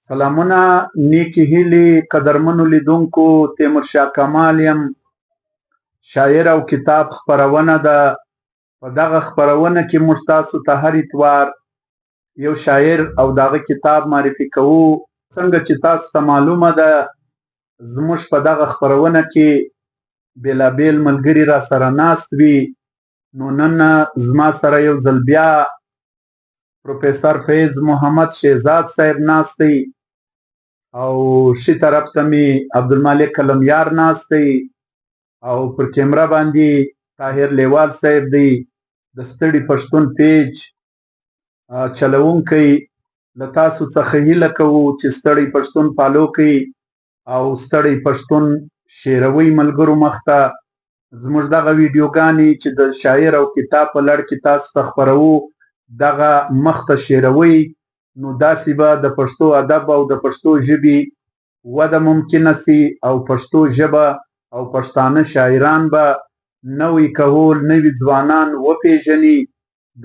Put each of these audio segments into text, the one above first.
سلامونه نیکی هیلې قدرمنو لیدونکو تیمورشاه کمال یم. شاعر او کتاب خپرونه ده. په دغه خپرونه کې موږ تاسو ته هر اتوار یو شاعر او دغه کتاب معرفي کوو. څنګه چې تاسو ته معلومه ده زموږ په دغه خپرونه کې بېلابېل ملګري را سره ناست وي. نو نن زما سره یو ځل بیا پروفیسر فیض محمد شهزاد صاحب ناست دی او ښي طرف ته مې عبدالمالک قلمیار ناست دی او پر کیمره باندې طاهر لیوال صاحب دی، د ستړي پښتون پیج چلوونکی. له تاسو څخه هیله کوو چې ستړی پښتون فالو کړئ او ستړی پښتون شیروئ ملګرو مخته. زموږ دغه ویډیوګانې چې د شاعر او کتاب په لړ کې تاسو ته خپروو دغه مخته شیروئ، نو داسې به د پښتو ادب او د پښتو ژبې وده ممکنه سي او پښتو ژبه او پښتانه شاعران به نوی کهول نوي ځوانان وپېژني،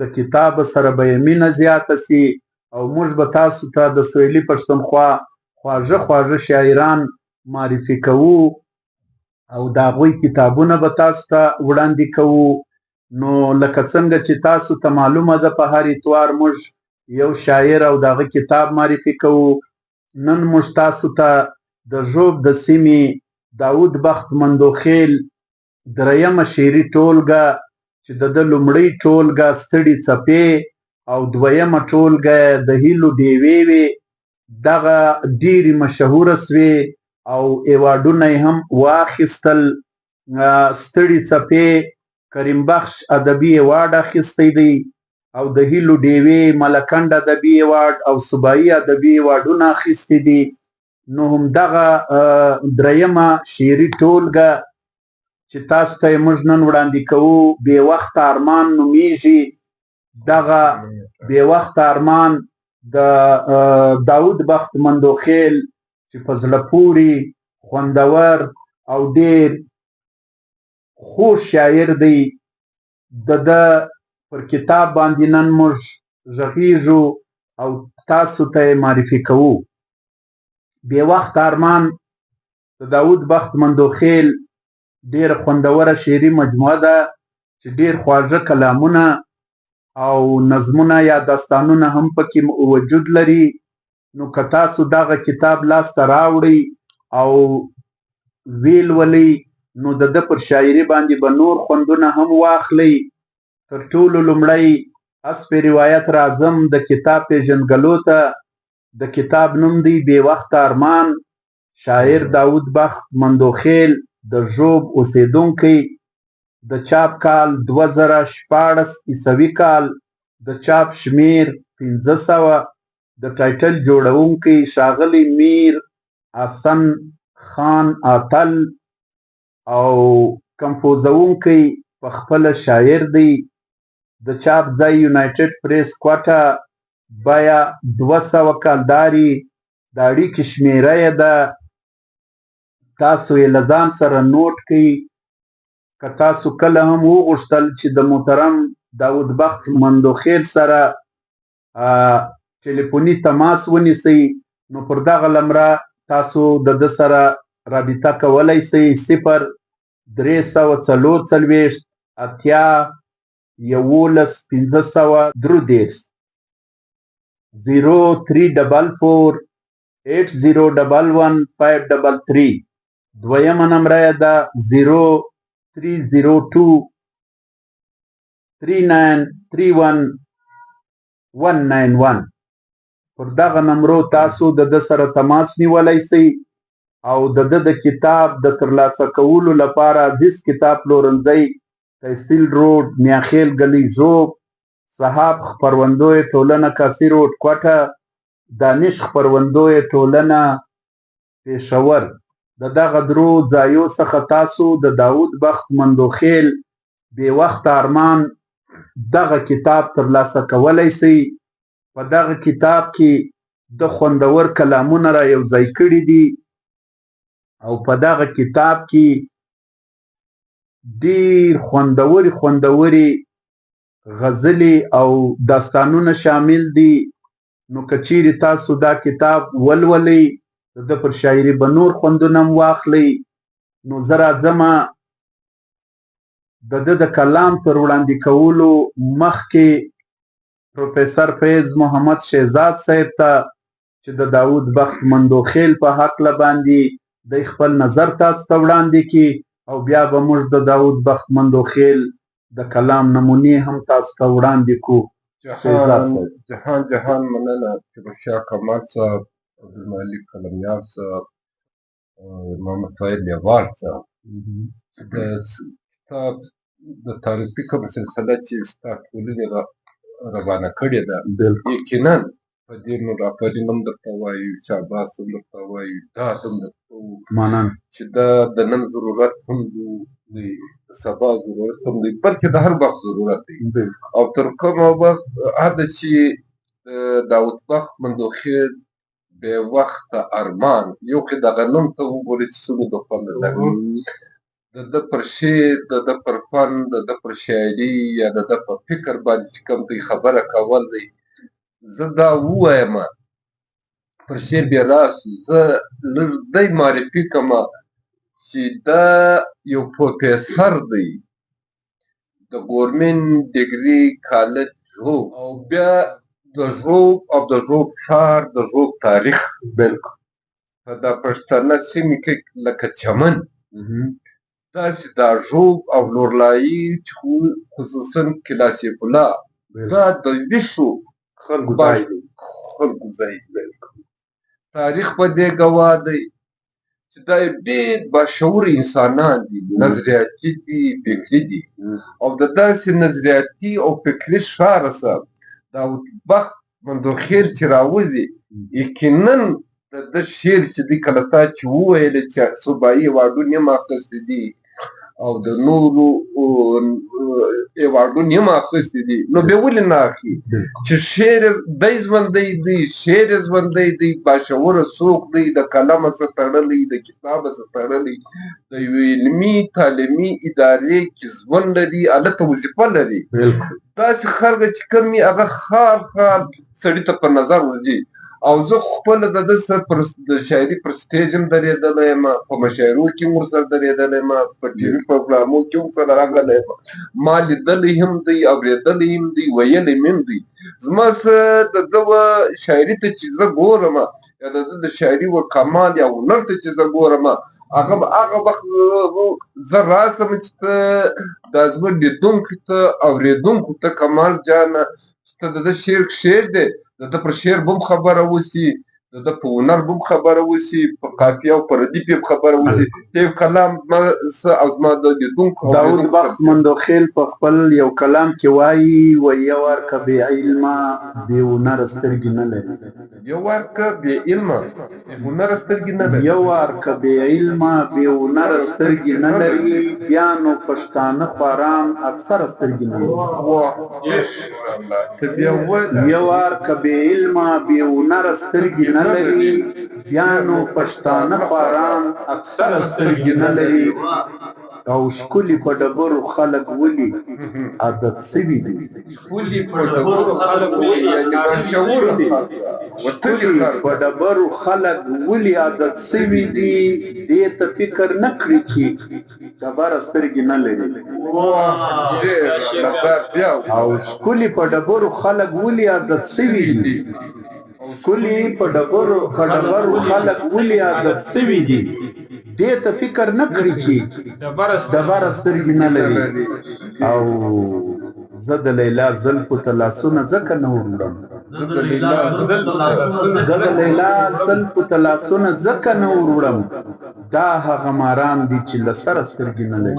د کتاب سره به یې مینه زیاته سي او موږ به تاسو ته د سویلي پښتونخوا خواږه خواږه شاعران معرفي کوو او د هغوی کتابونه به تاسو ته وړاندې کوو. نو لکه څنګه چې تاسو ته معلومه ده په هر اتوار موږ یو شاعر او دغه کتاب معرفي کوو. نن موږ تاسو ته د ژوب د سیمې داود بخت مندوخیل درېیمه شعري ټولګه چې د ده لومړۍ ټولګه ستړي څپې او دویمه ټولګه د هیلو ډیوې وې، دغه ډېرې مشهوره سوې او ایوارډونه یې هم واخیستل. ستړي څپې کریم بخش ادبي ایوارډ اخیستی دی او د هیلو ډیوې ملکنډ ادبي ایوارډ او صوبایي ادبي ایوارډونه اخیستي دي. نو همدغه درېیمه شعري ټولګه چې تاسو ته یې موږ نن وړاندې کوو بې وخته ارمان نومیږي. دغه بې وخته ارمان د داود بخت مندوخیل چې په زړه پورې خوندور او ډېر خوږ شاعر دی، د ده پر کتاب باندې نن موږ غږیږو او تاسو ته یې معرفي کوو. بې وخته ارمان د داود بخت مندوخیل ډېره خوندوره شعري مجموعه ده چې ډېر خواږه کلامونه او نظمونه یا داستانونه هم پکې وجود لري. نو که تاسو دغه کتاب لاسته راوړئ او ویلولئ نو د ده پر شاعري باندې به نور خوندونه هم واخلئ. تر ټولو لومړی حسب روایت راځم د کتاب پیژنګلو ته. د کتاب نوم دی بې وخته ارمان. شاعر داود بخت مندوخیل د ژوب اوسیدونکی. د چاپ کال 2016 عیسوي کال. د چاپ شمیر 500. د ټایټل جوړونکی ښاغلی میر حسن خان اتل او کمپوزونکی په خپله شاعر دی. د چاپ ځای یونایټډ پریس کوټه. بیه 200 کلداري. د اړیکې شمیره یې ده، تاسو یې له ځان سره نوټ کړئ. که تاسو کله هم وغوښتل چې د محترم داود بخت مندوخیل سره ټلیفوني تماس ونیسئ نو پر دغه نمره تاسو د ده سره رابطه کولی سئ. 0344 80 11 533 0344 8011 533. دویمه نمره یې ده 0302 3931 191. پر دغه نمرو تاسو د ده سره تماس نیولی سئ او د ده د کتاب د ترلاسه کولو لپاره هیڅ کتاب پلورنځی تحصیل روډ میاخیل گلی ژوب، صحاف خپروندوی ټولنه کاسي روډ کوټه، دانش خپروندوی ټولنه پېښور. د دغه درو ځایو څخه تاسو د داود بخت مندوخیل بې وخته ارمان دغه کتاب ترلاسه کولی سئ. په دغه کتاب کې د خوندور کلامونه را یو ځای کړي دي او په دغه کتاب کې ډېر خوندورې غزلې او داستانونه شامل دي. نو که چیرې تاسو دا کتاب ولولئ د ده پر شاعري به نور خوندونه هم واخلئ نو زه راځمه د ده د کلام تر وړاندې کولو مخکې پروفیسر فیض محمد شهزاد صاحب ته چې د داود بخت مندوخیل په هکله باندې دی خپل نظر تاسو ته وړاندې کړي او بیا به موږ د داود بخت مندوخیل د کلام نمونې هم تاسو ته وړاندې کړو. جهان مننه تیمورشاه کمال صاحب، عبدالمالک قلمیار صاحب، محمد فایل یوار صاحب چې د کتاب د تعریفي کومه سلسله چې ستا ټولنې روانه کړې ده یقینا په دې نو راپرین هم درته وایو، شهباز هم درته وایو، داد هم درته وایو چې دا د نن ضرورت هم دی، د سبا ضرورت هم دی، بلکې د هر وخت ضرورت دی. او تر کومه وخت هدا چې داود بخت مندوخیل بې وخته ارمان یو کې دغه نوم ته وګورې چې څومره د خوند لري، د ده پر شعر، د ده پر فن، د ده پر شاعري یا د ده په فکر باندې چې کوم دی خبره کول دی. زه دا ووایم پر شعر بیا راسو زه لږ دی معرفي کړمه چې دا یو پروفیسر دی د ګورمنټ ډګري کالج ژوب، او بیا د ژوب او د ژوب ښار د ژوب تاریخ بالکل په دا پښتانه سیمې کې لکه چمن داسې دا ژوب او لورلایي چې خصوصا کلاسیک الله دا د ویشو خلکو ځای بالکل تاریخ په دې ګواه دی چې دا ډېر باشعور انسانان دي، نظریاتي دي، فکري دي، او د داسې نظریاتي او فکري ښاره څخه داود بخت مندوخیل چې راوځي یقینا د ده شعر چې دی کله تا چې وویلې چې صوبایي ایوارډونه یې اخیستي دي او د نورو ایوارډونه یې اخیستي دي، نو بیا ولې نه اخلي چې شعر دی ژوندی دی، شعر یې ژوندی دی، باشعوره څوک دی، د قلمه څخه تړلی، د کتابه څخه تړلی، د یوې علمي تعلیمي ادارې کې ژوند لري، هلته وظیفه لري. داسې خلک چې کوم وي هغه خال خال سړي ته په نظر ورځي. او زه خپله د ده سره د شاعري پر سټیج هم درېدلی یم، په مشاعرو کې هم ورسره درېدلی یم، په ټي وي پروګرامو کې هم ورسره راغلی یم، ما لیدلی هم دی، اورېدلی هم دی، ویلی مې هم دی. زما څه د ده شاعري ته چې زه ګورم یا د ده د شاعري و کمال یا هنر ته چې زه ګورم هغه وخت زه راسم چې ته دا زما لیدونکو ته اورېدونکو ته کمال جانه چې ته د ده شعر شعر دی، د ده پر شعر به هم خبره وسي، د ده په هنر به هم خبره وسي، په قافیه او په ردیف به هم خبره وسي. یو کلام زما څه او زما د لیدونکو داود بخت مندوخیل په خپل یو کلام کې وایي یو ورکه بې علمه بې هنره سترګې نه لري، یو ورکه بې علمه بې هنره سترګې نه لري، یو ورکه بې علمه بې هنره سترګې نه لري، بیا نو پښتانه خواران اکثره سترګې نه لري. یو ورکه بې علمه بې هنره سترګې نه لري، بیا نو پښتانه خواران اکثره سترګې نه لري، او ښکلي په ډبرو خلک ولي عادت سوي دي. ښکلي په ډبرو خلک ولي یعنې باشعوره په ډبرو خلک ولي عادت سوي دي، دې ته فکر نه کړي چې ډبره سترګې نه لري. او ښکلي په ډبرو خلک ولي عادت سوي دي، ښکلي په ډبرو خلک ولي عادت سوي دي، دې ته فکر نه کړي چې ډبره سترګې نه لري. او زه د لیلا زلفو ته لاسونه ځکه نه وروړم، زه د لیلا زلفو ته لاسونه ځکه نه وروړم، دا هغه ماران دي چې له سره سترګې نه لري.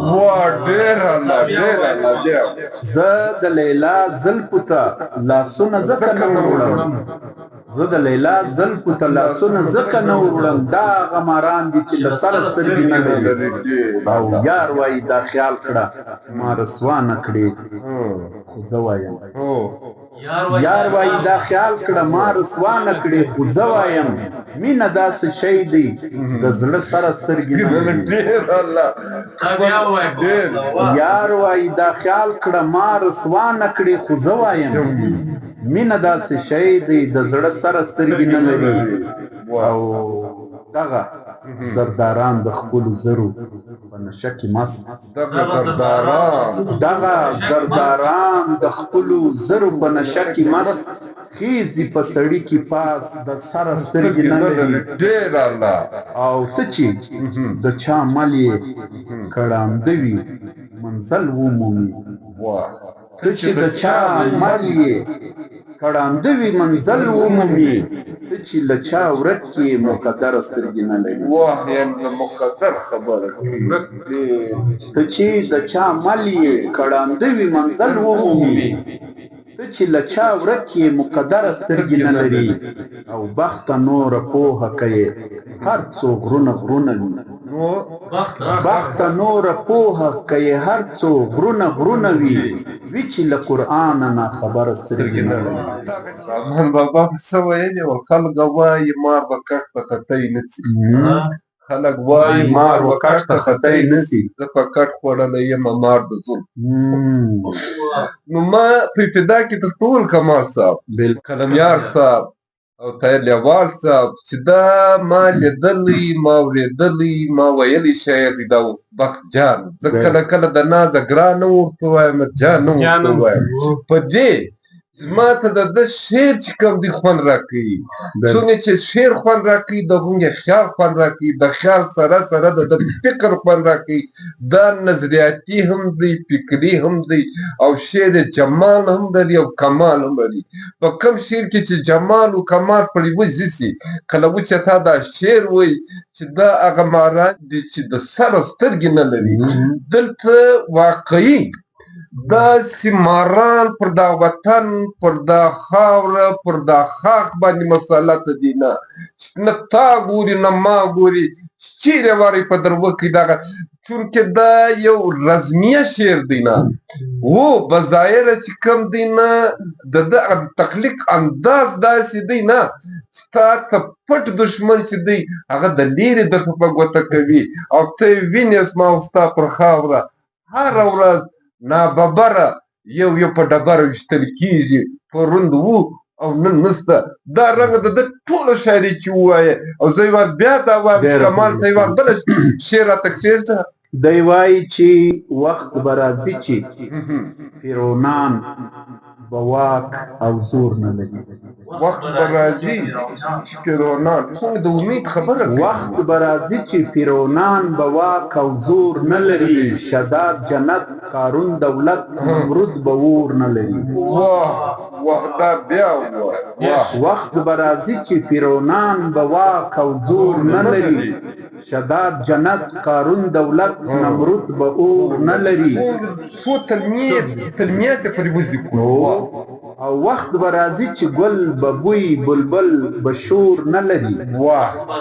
زه د لیلا زلفو ته لاسونه ځکه نه وروړم، زه د لیلا زلفو ته لاسونه ځکه نه وروړم، دا هغه ماران دي چې له سره سترګې نه لري. او یار وایي دا خیال کړه ما رسوا نه کړې، خو زه وایم یار وایي دا خیال کړه ما رسوا نه کړې خو زه وایم مینه داسې شی دی د زړه سره سترګې نه لري یار وایي دا خیال کړه ما رسوا نه کړې خو زه وایم مینه داسې شی دی د زړه سره سترګې نه لري او دغه زرداران د خپلو زرو په نشه کې مست دغه زرداران د خپلو زرو په نشه کې مست خیزي په سړي کې پاس د سره سترګې نه لري او ته چې د چا مل یې کړانده وي منزل ومومي ته چې د چا مل یې کړانده وي منزل ومومي ته چې له چا ورک کې مقدر سترګې نه لري مقدر خبره ته چې د چا مل یې کړانده وي منزل ومومي ته چې له چا ورک یې مقدر سترګې نه لري او بخته نوره پوهه کوي هر څو غرونه غرونه وي بخته نوره پوهه کوي هر څو غرونه غرونه وي وی چې له قرآنه نه خبره سترګې نه لري رحمان بابا څه ویلي وو خلک وایي مار به کټ په کټۍ نڅي خلک وایي مار به کټ ته خطۍ نڅي زه په کټ خوړلی یم مار د ظلم نو ما په ابتدا کې تر ټول کمال صاحب قلمیار صاحب او طاهر لیوال صاحب چې دا ما لیدلی ما اورېدلی ما ویلی شاعر دی دا بخت جان زه کله کله د نازه ګرانه ورته وایم جانه ورته وایم په دې ما ته د ده شعر چې کوم دی خوند راکوي څومره چې شعر خوند راکوي د هغوی خیال خوند راکوي د خیال سره سره د ده فکر خوند راکوي دا نظریاتي هم دی فکري هم دی او شعر جمال هم لري او کمال هم لري په کوم شعر کې چې جمال او کمال پرې وځي کله چې تا دا شعر وایي چې دا هغه ماران دي چې د سره سترګې نه لري دلته واقعي داسې ماران پر دا وطن پر دا خاوره پر دا خاک باندې مسلط دي نه تا ګوري نه ما ګوري چیرې وارې په در وکړي دغه چونکې دا یو رزمیه شعر دی نه و بظاهره چې کوم دی نه د دغه تخلیق انداز داسې دی نه ستا ته پټ دشمن چې دی هغه د لیرې درته په ګوته کوي او ته یې وینې زما او ستا پر خاوره هره ورځ ناببره یو په ډبره ویشتل کېږي پرون وو او نن نسته دا رنګه د ده ټوله شاعري چې ووایه او زه یې بیا دا وایم چې کمال ته یې بله شعر راته کښېږده دی وایي چې وخت به راځي چې فرعونان به واک او زور نه لري وخت به راځي چې فرعونان څنګه د امید خبره وخت به راځي چې فرعونان به واک او زور نه لري شداد جنت قارون دولت نمرود به اور نه لري دا بیا وخت به راځي چې فرعونان به واک او زور نه لري شداد جنت قارون دولت نمرود به اور نه لري څو تلمیات یې پرې وزي او وخت به راځي چې ګل به بوی بلبل به شور نه لري وخت به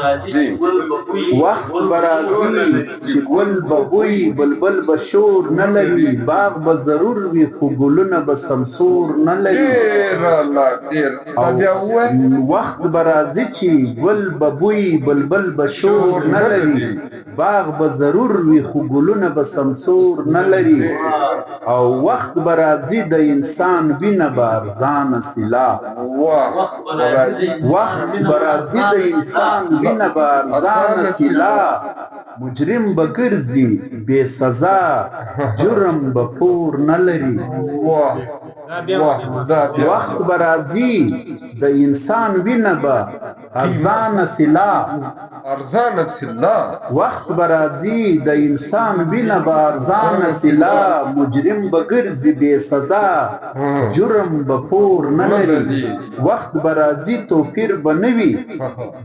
راځي چې ګل به بوی بلبل به شور نه لري باغ به ضرور وي خو ګلونه به سمسور نه لري وخت به راځي چې ګل به بوی بلبل به شور نه لري باغ به ضرور وي خو ګلونه به سمسور نه لري او وخت به راځي د انسان وینه به ارزانه سلاح وخت به راځي د انسان وینه به ارزانه سلاح مجرم به ګرځي بې سزا جرم به پور نه لري وخت به راځي د انسان وینه به ارزانه سلاح وخت به راځي د انسان وینه به ارزانه سلاح مجرم به ګرځي بې سزا جرم به پور نه لري وخت به راځي توپیر به نه وي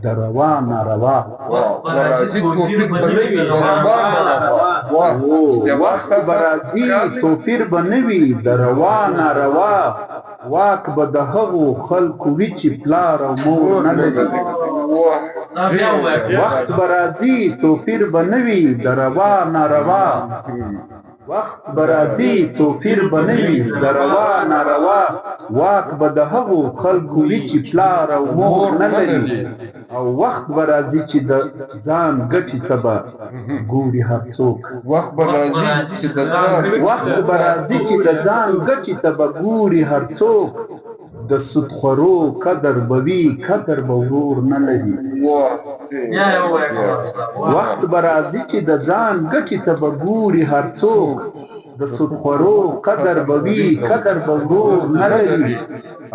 د روا ناروا وخت به راځي توپیر به نه وي د روا ناروا واک به د هغو خلکو وي چې پلار او مور نه لري وخت به راځي توپیر به نه وي د روا ناروا وخت به راځي توپیر به نه وي د روا ناروا واک به د هغو خلکو وي چې پلار او مور نه لري او وخت به راځي چې د ځان ګټې ته به ګوري هر څوک وخت به راځي چې د ځان ګټې ته به ګوري هر څوک د سودخورو قدر به وي قدر به ورور نه لري وخت به راځي چې د ځان ګټې ته به ګوري هر څوک د سودخورو قدر به وي قدر به ورور نه لري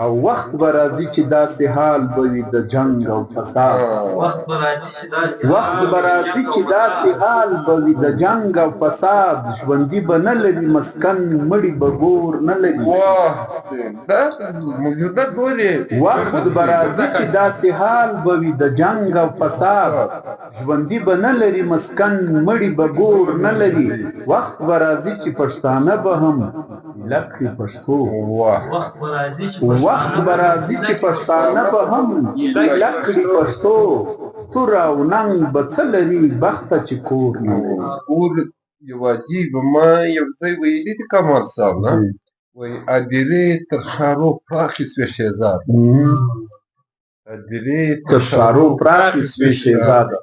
او وخت به راځي چې داسې حال به وي د جنګ او فساد وخت به راځي چې داسې حال به وي د جنګ او فساد ژوندي به نه لري مسکن مړي به ګور نه لري وخت به راځي چې داسې حال به وي د جنګ او فساد ژوندي به نه لري مسکن مړي به ګور نه لري وخت به راځي چې پښتانه به هم لکړي پښتو وخت به راځي چې پښتانه به هم لکړي پښتو تور او ننګ به څه لري بخته چې کور نه لري یو عجیب ما یو ځای ویلي دي کمال صاحب نه وایي هدیرې تر ښارو پراخې سوې شهزاده هدیرې تر ښارو پراخې سوې شهزاده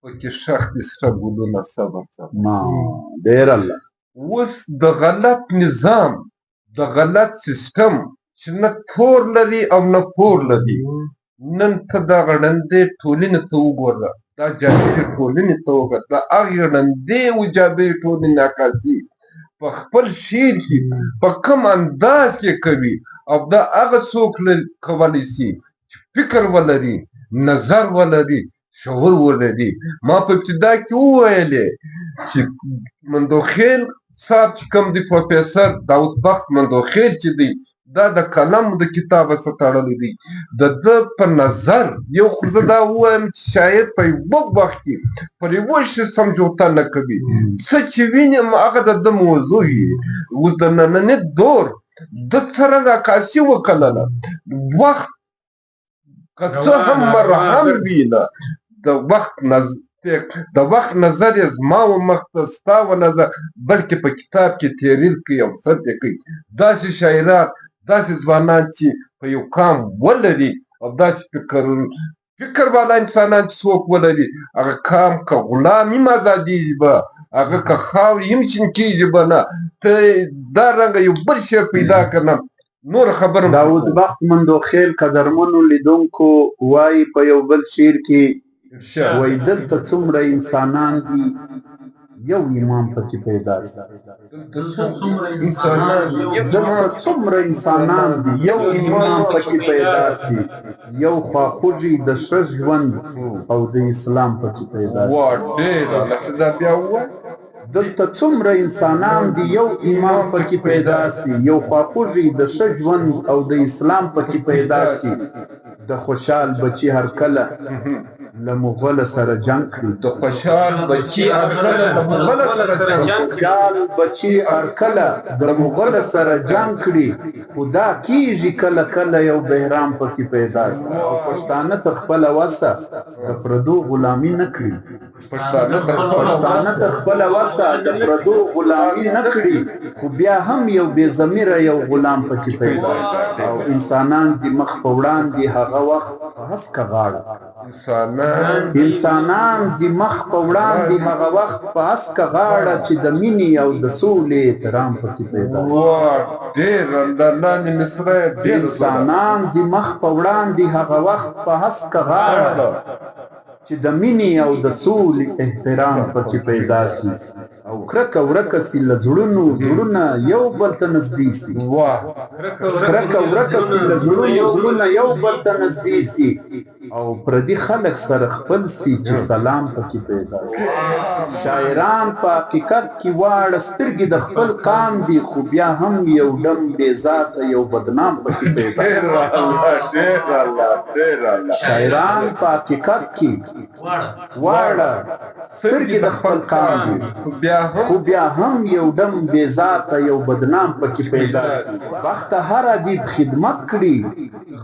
پکې ښخ دي سره ګلونه صبر صاحب ډېر الله اوس د غلط نظام د غلط سیستم چې نه تور لري او نه پور لري نن ته دغه ړندې ټولنې ته وګوره دا جاهلې ټولنې ته وګوره دا هغې ړندې وجابې ټولنې عکاسي په خپل شعر کې په کوم انداز کې کوي او دا هغه څوک کولی شي چې فکر ولري نظر ولري شعور ولري ما په ابتدا کې وویلې چې مندوخیل صاحب چې کوم دی پروفیسر داود بخت مندوخیل چې دی دا د قلم د کتابه څخه تړلی دی د ده په نظر یو خو زه دا ووایم چې شاید په یوه وخت کې پر یوه شي سمجوته نه کوي څه چې وینم هغه د ده موضوع وي اوس د ننني دور ده څرنګه عکاسي وکړله وخت که څه هم مرهم وي نه د وخت نظر یې زما و مخ ته ستا و نظر بلکې په کتاب کې تحریل کوي او څه یې کوي داسې شاعران داسې ځوانان چې په یو قام ولري او داسې فکر والا انسانان چې څوک ولري هغه قام که غلام هم ازادېږي به هغه که خاورې هم شین کېږي به نه ته دا رنګه یو بل شی پیدا که نه نور خبره داود بخت مندوخیل قدرمنو لیدونکو وایي په یو بل شعر کې وای دلته څومره انسانان دي یو امام پکې پیدا شي دلته څومره انسانان دي یو امام پکې پیدا شي یو خواخوږي د ښه ژوند او د اسلام پکې پیدا شي دلته څومره انسانان دي یو امام پکې پیدا شي یو خواخوږي د ښه ژوند او د اسلام پکې پیدا شي د خوشحال بچي هر کله له مغول سره جنگ کړي د خوشحال بچي هر کله د مغول سره جنگ کړي خدا کیږي کله کله یو بحرام پکې پیدا شي او پښتانه تر خپله وسه د پردو غلامي نه کړي پښتانه تر خپله وسه د پردو غلامي نه کړي خو بیا هم یو بې ضمیره یو غلام پکې پیدا شي او انسانان دي مخ په وړاندې هغه وخت په هسکه غاړه انسانان دي مخ په وړاندې هغه وخت په هسکه غاړه چې د مینې او د سولې احترام پکې پیدا شي انسانان دي مخ په وړاندې هغه وخت په هسکه غاړه چې د مینې او د سولې احترام پکې پیدا شي او کرکه ورکه سي له زړونه یو بل ته نږدې شي کرکه ورکه سي له زړونه یو بل ته نږدې شي او پردي خلک سره خپل سي چې سلام پکې پیدا شي شاعران په حقیقت کې واړه سترګې د خپل قام دي خو بیا هم یو ډم بې ذاته یو بدنام پکې پیدا شي شاعران په حقیقت کې واړه سترګې د خپل قام دي خو بیا هم یو ډم بې ذاته یو بدنام پکې پیدا شي بخته هر ادیب خدمت کړي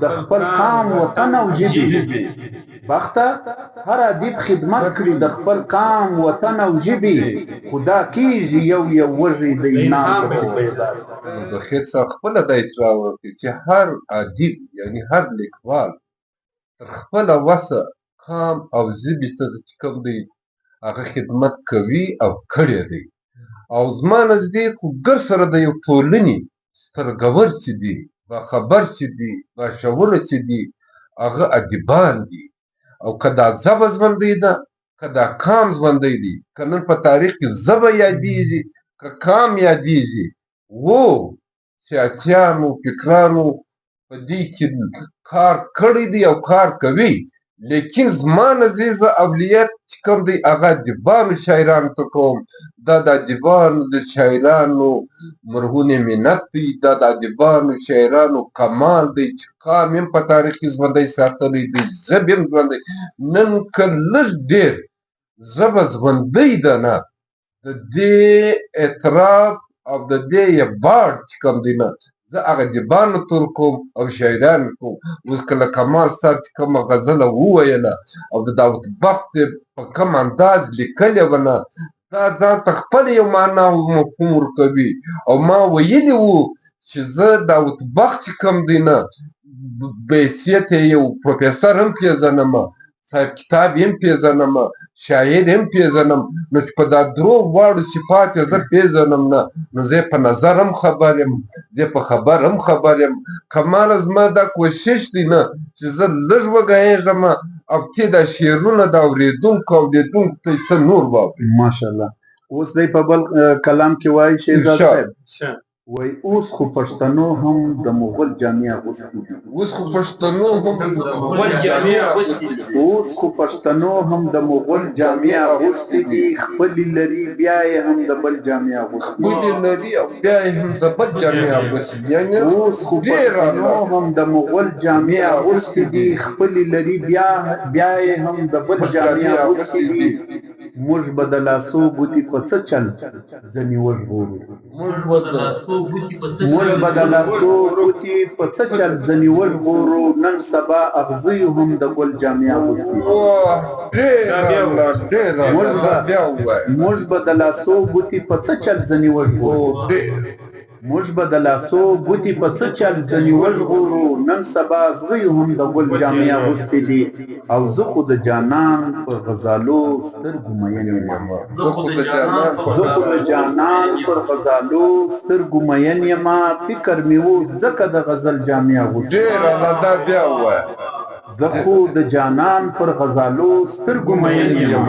د خپل قام وطن او ژبې بخته هر ادیب خدمت کړي د خپل قام وطن او ژبې خدا کیږي یو یو وږي د انعام په پیدا نو د خیر څخه خپله دا اطلاع ورکړي چې هر ادیب یعنی هر لیکوال تر خپله وسه قام او ژبې ته چې کوم دی هغه خدمت کوي او کړی دی او زما نږدې خو ګر سره د یو ټولنې سترګور چې دي باخبر چې دي باشعوره چې دي هغه ادیبان دي او که دا ژبه ژوندۍ ده که دا قام ژوندی دی که نن په تاریخ کې ژبه یادیږي که قام یادیږي سیاسیانو فکرانو په دې کې کار کړی دی او کار کوي لیکن زما نظر زه اولیت چې کوم دی هغه ادیبانو شاعرانو ته کوم دا د ادیبانو د شاعرانو مرهون منت دی دا د ادیبانو شاعرانو کمال دی چې قام هم په تاریخ کې ژوندی ساتلی دی ژبې هم ژوندی نن که لږ ډېر ژبه ژوندۍ ده نه د دې اعتراف او د دې یباړ چې کوم دی نه زه هغه ادیبانو ټول کوم او شاعرانو کوم اوس که له کمال صاحب چې کومه غزله وویله او د داود بخت په کوم انداز لیکلې وه نه دا ځان ته خپله یو معنا او مفهوم ورکوي او ما ویلي وو چې زه داود بخت چې کوم دی نه بحیثیت یو پروفیسر هم پېژنمه صاحب کتاب هم پېژنم شاعر هم پېژنم نو چې په دا درو واړو صفات یې زه پېژنم نه نو زه په نظر هم خبر یم زه په خبر هم خبر یم کماله زما دا کوشش دی نه چې زه لږ وږغېږم او ته دا شعرونه د اورېدونکو او لیدونکو ته څه نور واوري ماشاءالله اوس دی په بل کلام کې وایي شهزاد صاحب وای اوس خو پښتنو هم د مغول جامې اغوستي دي اوس خو پښتنو هم د مغول جامې اغوستي دي اوس خو پښتنو هم د مغول جامې اغوستي دي خپلې لري بیا یې هم د بل جامې اغوستي خپلې لري او بیا یې هم د بل جامې اغوستي دي یعنې اوس خو پښتنو هم د مغول جامې اغوستي دي خپلې لري بیا یې هم د بل جامې اغوستي دي موږ به د لاسو ګوتې په څه چل ځنې وژغورو موږ به د لاسو ګوتې په څه چل ځنې وژغورو نن سبا اغزیو هم د ګل جامې اغوستي موږ به د لاسو ګوتې په څه چل ځنې وژغورو موږ به د لاسو ګوتې په څه چل ځنې وژغورو نن سبا اغزیو هم د ګل جامې اغوستي دي او زه خو د جانان په غزالو سترګو مین یم زه خو د جانان پر غزالو سترګو مین یم فکر مې و ځکه د غزل جامې اغوستي زه خو د جانان پر غزالو سترګو مین یم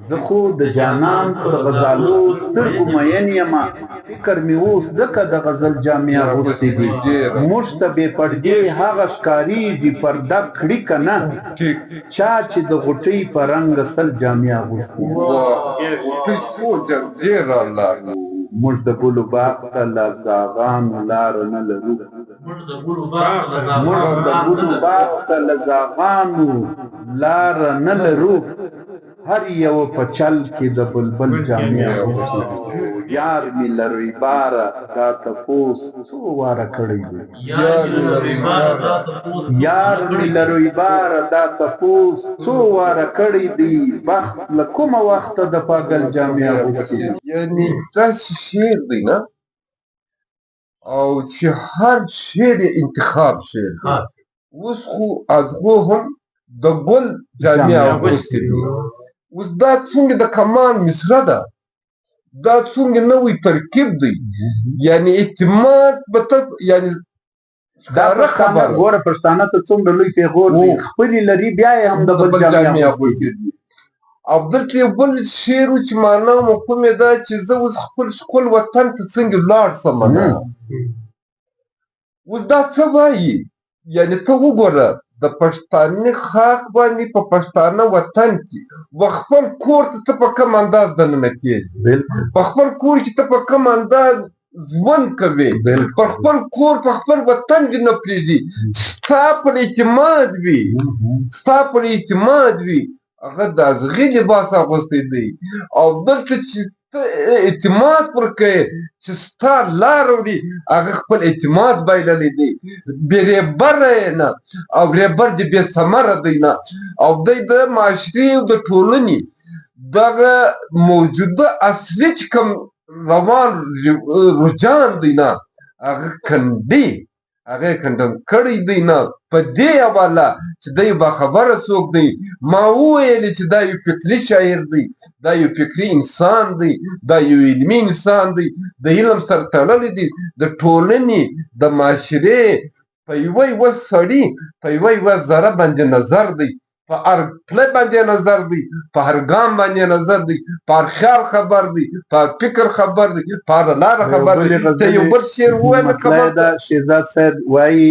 زه خو د جانان پر غزالو سترګو مین یم فکر مې اوس ځکه د غزل جامې اغوستي دي موږ ته بې پردې هغه ښکارېږي پرده کړي که نه چا چې د غوټۍ په رنګه سل جامې اغوستي موږ د ګلو باغ ته له زاغانو لاره نه لرو موږ د ګلو باغ ته له زاغانو لاره نه لرو هر یو په چل کې د بلبل جامې اغوستي یار مې له رویباره دا تپوس څو واره کړی دی یار مې له رویباره دا تپوس څو واره کړی دی بخت له کومه وخته د پاگل جامې اغوستي دي یعنې داسې شعر دی نه او چې هر شعر یې انتخاب شعر دی اوس خو ازغو هم د ګل جامې اغوستي دي اوس دا څنګه د کمال مصره ده دا څنګه نوی ترکیب دی یعنی اعتماد به ته یعنی دا پښتانه ګوره پښتانه ته څومره لوی پیغور دی خپلې لري بیا یې هم د بل جامې اغوستي دي او دلته یو بل شعر و چې معنا او مفهوم یې دا چې زه اوس خپل ښکل وطن ته څنګه لاړ شم اوس دا څه وایي یعنې ته وګوره د پښتانه خاک باندې په پښتانه وطن کې و خپل کور ته ته په کوم انداز دننه کېږي په خپل کور کې ته په کوم انداز ژوند کوي په خپل کور په خپل وطن دې نه پرېږدي ستا پر اعتماد وي هغه د ازغي لباس اغوستی دی او دلته چې ته اعتماد پر کوې چې ستا لار وړي هغه خپل اعتماد بایللی دی بې ریبره یې نه او ریبر دې بې ثمره دی نه او دی د معاشرې او د ټولنې دغه موجوده اصلي چې کوم روان رجحان دی نه هغه کندي هغه یې کنډم کړی دی نه په دې حواله چې دی باخبره څوک دی ما وویلې چې دا یو فکري شاعر دی دا یو فکري انسان دی دا یو علمي انسان دی د علم سره تړلی دی د ټولنې د معاشرې په یوه سړي په یوه ذره باندې نظر دی په هر پله باندې نظر دی په هر ګام باندې نظر دی په هر خیال خبر دی په هر فکر خبر دی په هر لاره خبر دی ته یو بل شعر ووایه مطلع ده شهزاد صاحب وایي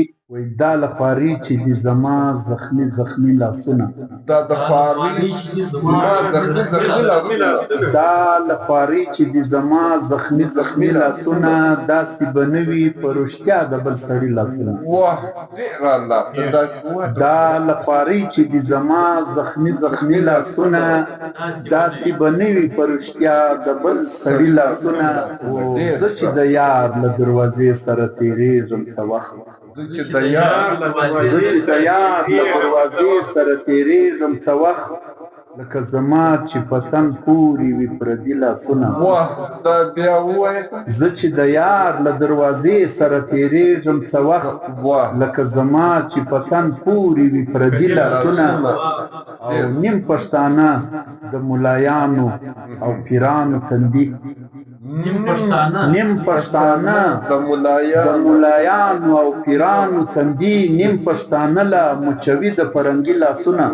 دا له خواري چې دي زما زخمي زخمي لاسونه دا د خواري زما زخمي زخمي لاسونه دا له خواري چې دي زما زخمي زخمي لاسونه داسې به نه وي په رښتیا د بل سړي لاسونه واه ډېر الله ته داسې ووایه دا له خواري چې دي زما زخمي زخمي لاسونه داسې به نه وي په رښتیا د بل سړي لاسونه زه چې د یار له دروازې سره تېرېږم څه وخت زه چې د یار له دروازې سره تېرېږم څه وخت لکه زما چې په تن پورې وي پردي لاسونه واه دا بیا ووایه زه چې د یار له دروازې سره تېرېږم څه وخت لکه زما چې په تن پورې وي پردي لاسونه او نیم پښتانه د ملایانو او پیرانو تندي نیم پښتانه د ملایانو او پیرانو تندي نیم پښتانه له مچوي د فرنګي لاسونه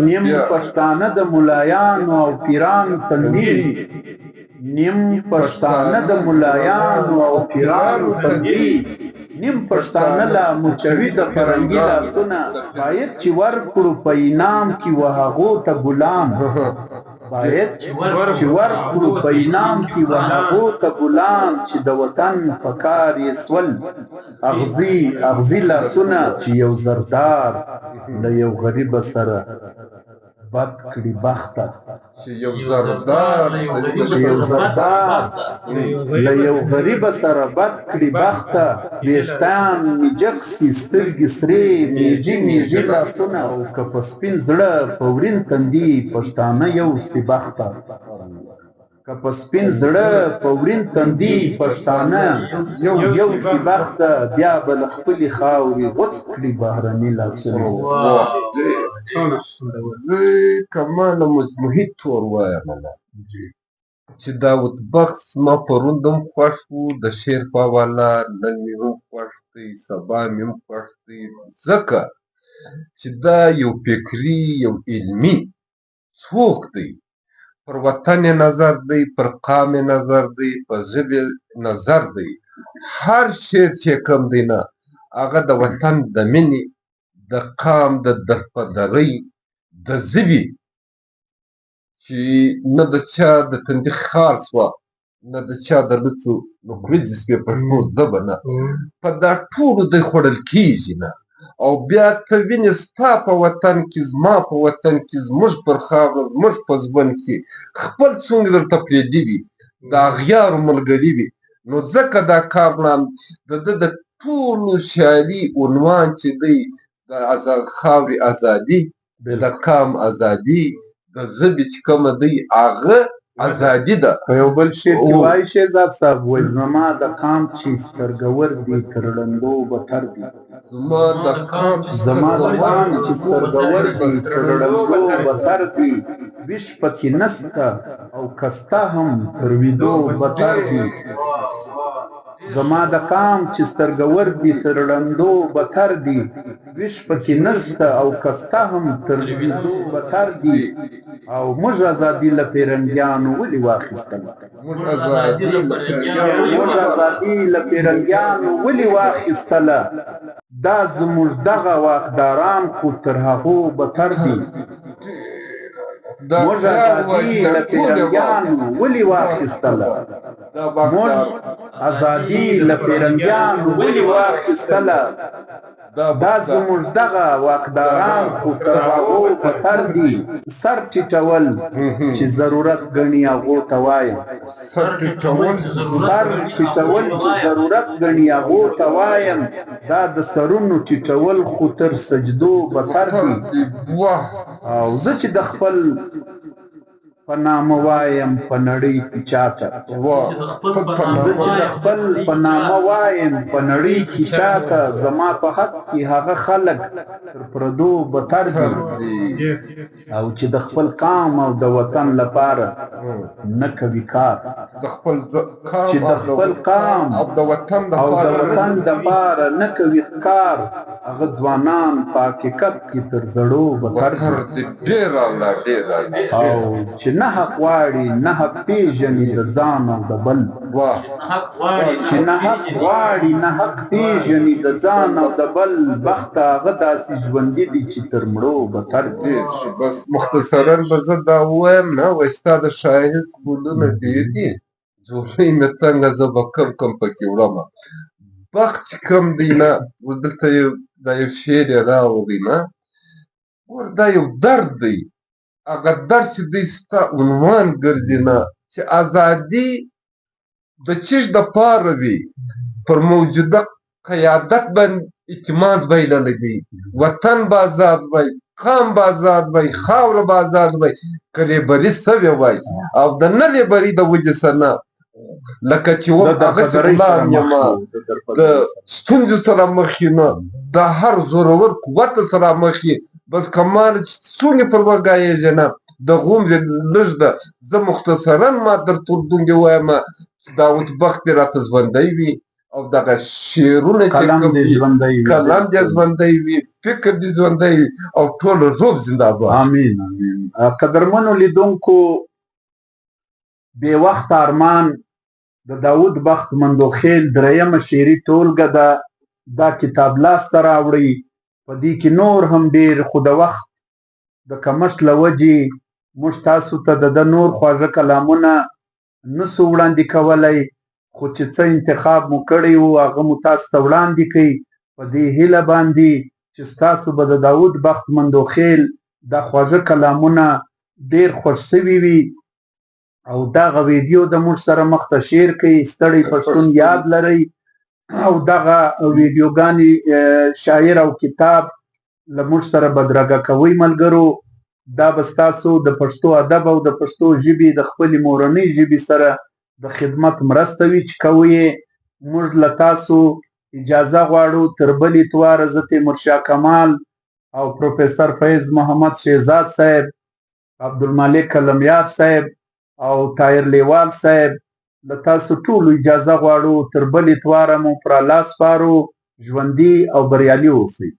نیم پښتانه د ملایانو او پیرانو تندي نیم پښتانه د ملایانو او پیرانو تندي نیم پښتانه له مچوي د فرنګي لاسونه باید چې ورکړو په انعام کې و هغو ته ګلان باید چې ورکړو په انعام کې و هغو ته ګلان چې د وطن په کار یې سول اغزي لاسونه چې یو زردار له یو غریبه سره بد کړي بخته چې یو زردار له یو غریبه سره بد کړي بخته ویښتان مې جګ سي سترګې سرې میږي لاسونه او که په سپین زړه په ورین تندي پښتانه یو سي بخته که په سپین زړه په ورین تندي پښتانه یو سي بخته بیا به له خپلې خاورې غوڅ کړي بهرني لاسونه زه کماله محیط تور وایم چې داود بخت زما پرون هم خوښ و د شعر په حواله نن مې هم خوښ دی سبا مې هم خوښ دی ځکه چې دا یو فکري یو علمي څوک دی پر وطن یې نظر دی پر قام یې نظر دی پر ژبې نظر دی هر شعر چې کوم دی نه هغه د وطن د مینې د قام د درپدرۍ د ژبې چې نه د چا د تندي خال سوه نه د چا د لڅو وریځې سوې پښتو ژبه نه په دا ټولو دی خوړل کېږي نه او بیا ته وینې ستا په وطن کې زما په وطن کې زموږ پر خاوره زموږ په ژوند کې خپل څومره درته پرېږدي وي د اغیارو ملګري وي نو ځکه دا کارنام د ده د ټولو شاعري عنوان چې دی د خاورې ازادي د قام ازادي د ژبې چې کومه دی هغه ازادي ده په یو بل شعر کې وایي شهزاد صاحب وایي زما د قام چې سترګور دي تر ړندو بتر دي زما د قام چې سترګور دي تر ړندو بتر دي ویش پکې نسته او کسته هم تر ویدو بتر دي زما د قام چې سترګور دي تر ړندو بتر دي ویش پکې نسته او کسته هم تر ویدو بتر دي او موږ ازادي له پیرنګیانو ولې واخیستله موږ ازادي له پیرنګیانو ولې واخیستله دا زموږ دغه واکداران خو تر هغو بتر دي موږ ازادي له پیرنګیانو ولې واخیستله موږ ازادي له پیرنګیانو ولې واخیستله دا زموږ دغه واکداران خو تر هغو بتر دي سر ټیټول چې ضرورت ګڼي هغو ته وایم سر ټیټول چې ضرورت ګڼي هغو ته وایم دا د سرونو ټیټول خو تر سجدو بتر دي او زه چې د خپل په نامه وایم په نړۍ کې چاته زه چې د خپل په نامه وایم په نړۍ کې چاته زما په حق کې هغه خلک تر پردو بتر دي او چې د خپل قام او د وطن لپاره نه کوي کار چې د خپل قام او د وطن لپاره نه کوي کار هغه ځوانان په حقیقت کې تر زړو بتر دي او چې نه حق غواړي نه حق پېژني د ځان او د بل چې نه حق غواړي نه حق پېژني د ځان او د بل بخت هغه داسې ژوندي دي چې تر مړو بتر دي بس مختصرا به زه دا ووایم نه وایي ستا د شاهد ګلونه ډېر دي ځولۍ مې څنګه زه به کم پکې وړمه بخت چې کوم دی نه دلته دا یو شعر یې راوړی نه ګوره دا یو درد دی هغه درد چې دی ستا عنوان ګرځي نه چې ازادي د چیش دپاره وي پر موجوده قیادت باندې اعتماد بایللی دی وطن به ازاد وی قام به ازاد وی خاوره به ازاد وی که لیبري سوې وای او د نه لیبري د وجې سره نه لکه چې هغسې غلام یمه د ستونزو سره مخ یې نه د هر زورور قوت سره مخ یې بس کمال چې څونې پر وګایېږي نه د غومرې لږ ده زه مختصرا ما درته اردونګې وایم چې داود بخت دې راته ژوندی وي او دغه شعرونه قلم دې ژوندی وي فکر دې ژوندی وي او ټول روب زنده‌باد امین امین قدرمنو لیدونکو بې وخت ارمان د داود بخت مندوخیل درېیمه شعري ټولګه ده دا کتاب لاسته راوړی په دې کې نور هم ډېر خو د وخت د کمښت له وجې موږ تاسو ته د ده نور خواږه کلامونه نسو وړاندې کولی خو چې څه انتخاب مو کړی و هغه مو تاسو ته وړاندې کوي په دې هیله باندې چې ستاسو به د داود بخت مندوخیل دا خواږه کلامونه ډېر خوښ سوي وي او دغه ویډیو د موږ سره مخ ته شیر کړئ ستړی پښتون یاد لرئ او دغه ویډیوګانې شاعر او کتاب له موږ سره بدرګه کوئ ملګرو دا به ستاسو د پښتو ادب او د پښتو ژبې د خپلې مورنۍ ژبې سره د خدمت مرسته وي چې کوئ یې موږ له تاسو اجازه غواړو تر بل اتواره زه تیمورشاه کمال او پروفیسر فیض محمد شهزاد صاحب عبدالمالک کلمیار صاحب او طاهر لیوال صاحب له تاسو ټولو اجازه غواړو تر بل اتواره مو پر الله سپارو ژوندي او بریالي اوسئ